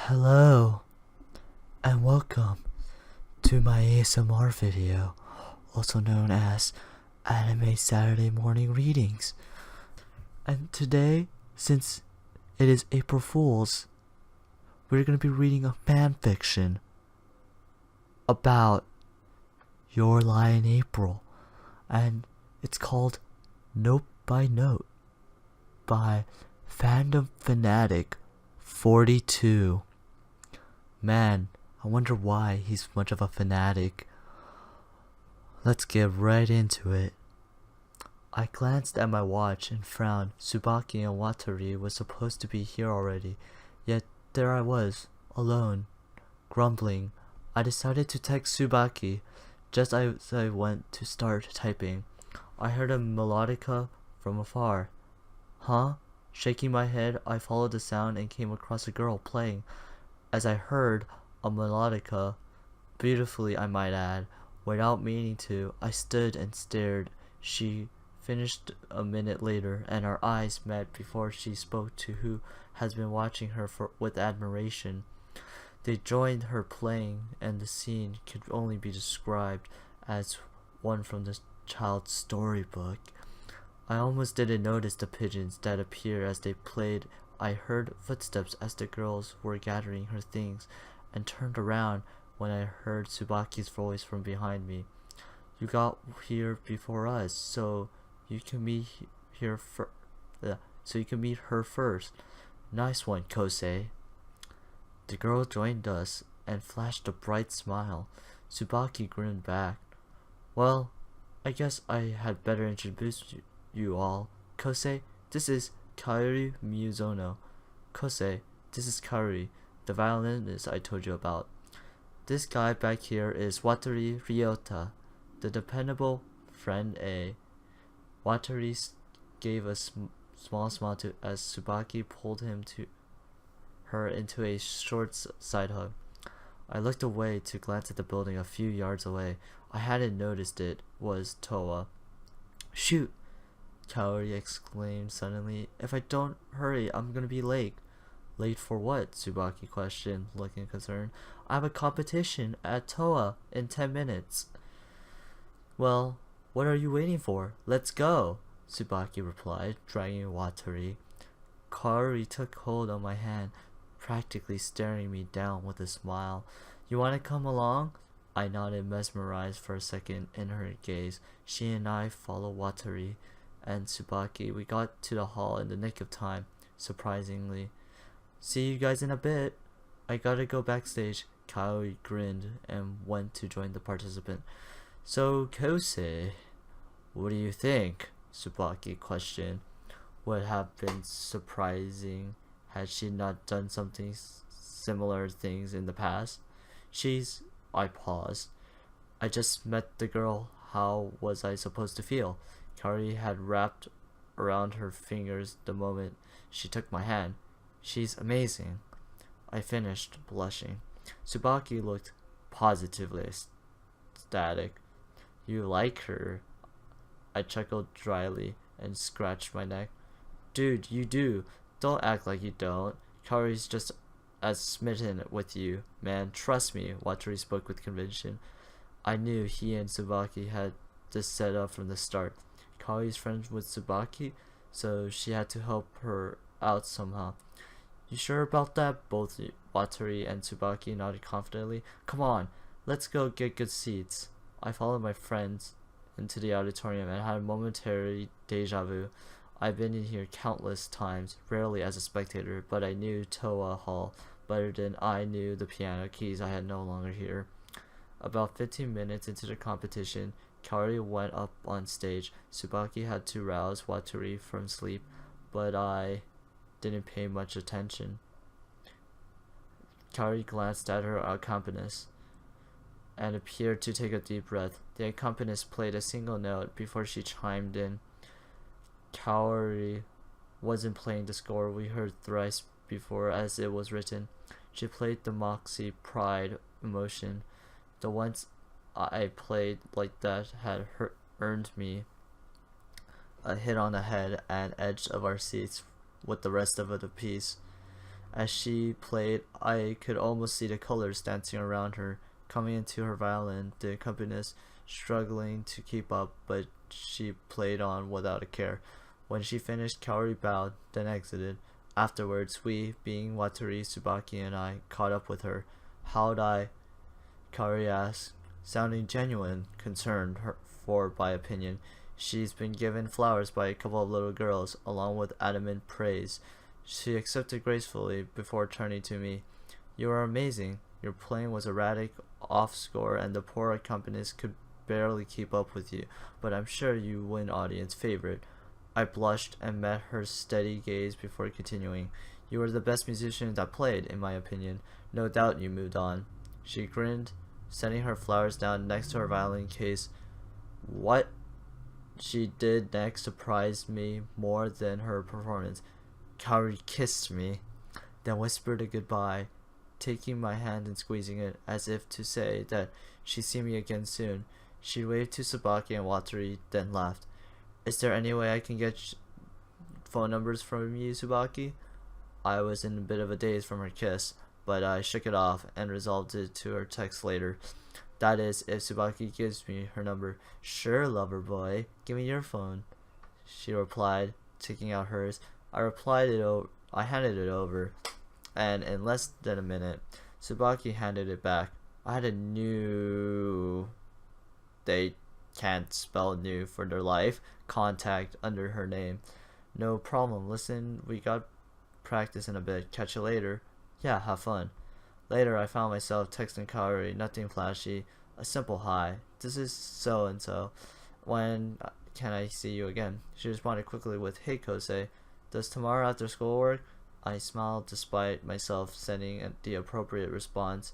Hello, and welcome to my ASMR video, also known as Anime Saturday Morning Readings. And today, since it is April Fool's, we're going to be reading a fanfiction about Your Lie in April, and it's called Note by Note by Fandom Fanatic 42. Man, I wonder why he's much of a fanatic. Let's get right into it. I glanced at my watch and frowned. Tsubaki and Watari was supposed to be here already, yet there I was, alone, grumbling. I decided to text Tsubaki. Just as I went to start typing, I heard a melodica from afar. Huh? Shaking my head, I followed the sound and came across a girl playing. As I heard a melodica, beautifully I might add, without meaning to, I stood and stared. She finished a minute later, and our eyes met before she spoke to who has been watching her with admiration. They joined her playing, and the scene could only be described as one from the child's storybook. I almost didn't notice the pigeons that appeared as they played. I heard footsteps as the girls were gathering her things, and turned around when I heard Tsubaki's voice from behind me. You got here before us, so you can meet her first. Nice one, Kosei. The girl joined us and flashed a bright smile. Tsubaki grinned back. Well, I guess I had better introduce you all. Kosei, this is Kairi Mizuno. Kosei, this is Kairi, the violinist I told you about. This guy back here is Watari Ryota, the dependable friend A. Watari gave a small smile as Tsubaki pulled her into a short side hug. I looked away to glance at the building a few yards away. I hadn't noticed it was Toa. Shoot! Kaori exclaimed suddenly. If I don't hurry, I'm gonna be late. Late for what? Tsubaki questioned, looking concerned. I have a competition at Toa in 10 minutes. Well, what are you waiting for? Let's go, Tsubaki replied, dragging Watari. Kaori took hold of my hand, practically staring me down with a smile. You want to come along? I nodded, mesmerized for a second in her gaze. She and I followed Watari and Tsubaki. We got to the hall in the nick of time, surprisingly. See you guys in a bit. I gotta go backstage. Kaori grinned and went to join the participant. So, Kosei, what do you think? Tsubaki questioned. Would have been surprising had she not done something similar things in the past. I paused. I just met the girl. How was I supposed to feel? Kaori had wrapped around her fingers the moment she took my hand. She's amazing. I finished, blushing. Tsubaki looked positively ecstatic. You like her? I chuckled dryly and scratched my neck. Dude, you do. Don't act like you don't. Kaori's just as smitten with you, man. Trust me, Watari spoke with conviction. I knew he and Tsubaki had this set up from the start. Kaori's friends with Tsubaki, so she had to help her out somehow. You sure about that? Both Watari and Tsubaki nodded confidently. Come on, let's go get good seats. I followed my friends into the auditorium and had a momentary deja vu. I've been in here countless times, rarely as a spectator, but I knew Toa Hall better than I knew the piano keys I had no longer here. About 15 minutes into the competition, Kaori went up on stage. Tsubaki had to rouse Watari from sleep, but I didn't pay much attention. Kaori glanced at her accompanist and appeared to take a deep breath. The accompanist played a single note before she chimed in. Kaori wasn't playing the score we heard thrice before as it was written. She played the moxie, pride, emotion. The ones I played like that had earned me a hit on the head and edge of our seats with the rest of the piece. As she played, I could almost see the colors dancing around her, coming into her violin, the accompanist struggling to keep up, but she played on without a care. When she finished, Kaori bowed, then exited. Afterwards, we, being Watari, Tsubaki, and I, caught up with her. How'd I? Kaori asked, sounding genuine concern for my opinion. She's been given flowers by a couple of little girls, along with adamant praise. She accepted gracefully before turning to me. You are amazing. Your playing was erratic, off score, and the poor accompanist could barely keep up with you, but I'm sure you win audience favorite. I blushed and met her steady gaze before continuing. You were the best musician that played, in my opinion. No doubt you moved on. She grinned, setting her flowers down next to her violin case. What she did next surprised me more than her performance. Kaori kissed me, then whispered a goodbye, taking my hand and squeezing it, as if to say that she'd see me again soon. She waved to Tsubaki and Watari, then laughed. Is there any way I can get phone numbers from you, Tsubaki? I was in a bit of a daze from her kiss, but I shook it off and resolved it to her text later. That is, if Tsubaki gives me her number. Sure, lover boy. Give me your phone, she replied, taking out hers. I handed it over, and in less than a minute, Tsubaki handed it back. I had a new... They can't spell new for their life. Contact under her name. No problem. Listen, we got practice in a bit. Catch you later. Yeah, have fun. Later, I found myself texting Kaori, nothing flashy, a simple hi. This is so and so. When can I see you again? She responded quickly with, Hey Kosei, does tomorrow after school work? I smiled despite myself sending the appropriate response.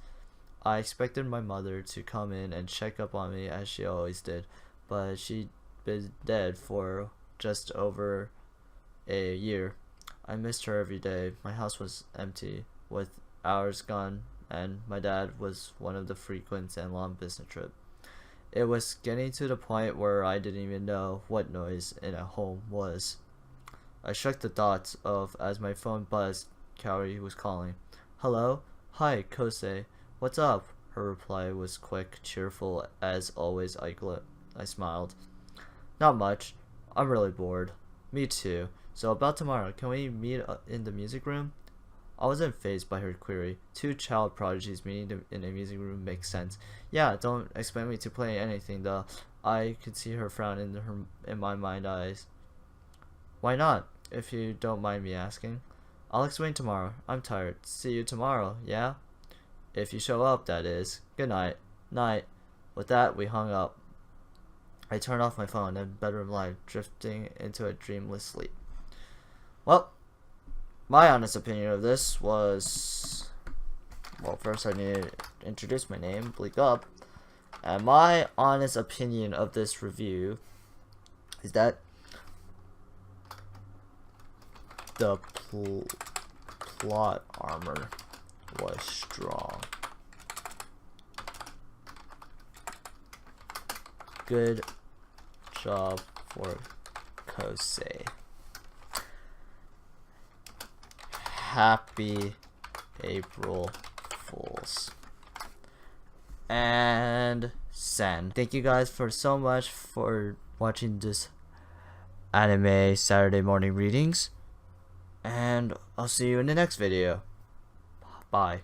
I expected my mother to come in and check up on me as she always did, but she'd been dead for just over a year. I missed her every day. My house was empty, with hours gone, and my dad was one of the frequent and long business trip. It was getting to the point where I didn't even know what noise in a home was. I shook the thoughts of as my phone buzzed. Kaori was calling. Hello? Hi, Kosei. What's up? Her reply was quick, cheerful, as always. I smiled. Not much. I'm really bored. Me too. So about tomorrow, can we meet in the music room? I wasn't fazed by her query. Two child prodigies meeting in a music room makes sense. Yeah, don't expect me to play anything though. I could see her frown in my mind eyes. Why not, if you don't mind me asking? I'll explain tomorrow. I'm tired. See you tomorrow, yeah? If you show up, that is. Good night. Night. With that, we hung up. I turned off my phone and bedroom light, drifting into a dreamless sleep. Well, my honest opinion of this was... Well, first I need to introduce my name, Bleak Up. And my honest opinion of this review is that the plot armor was strong. Good job for Kosei. Happy April Fools. And send. Thank you guys for so much for watching this anime Saturday morning readings. And I'll see you in the next video. Bye.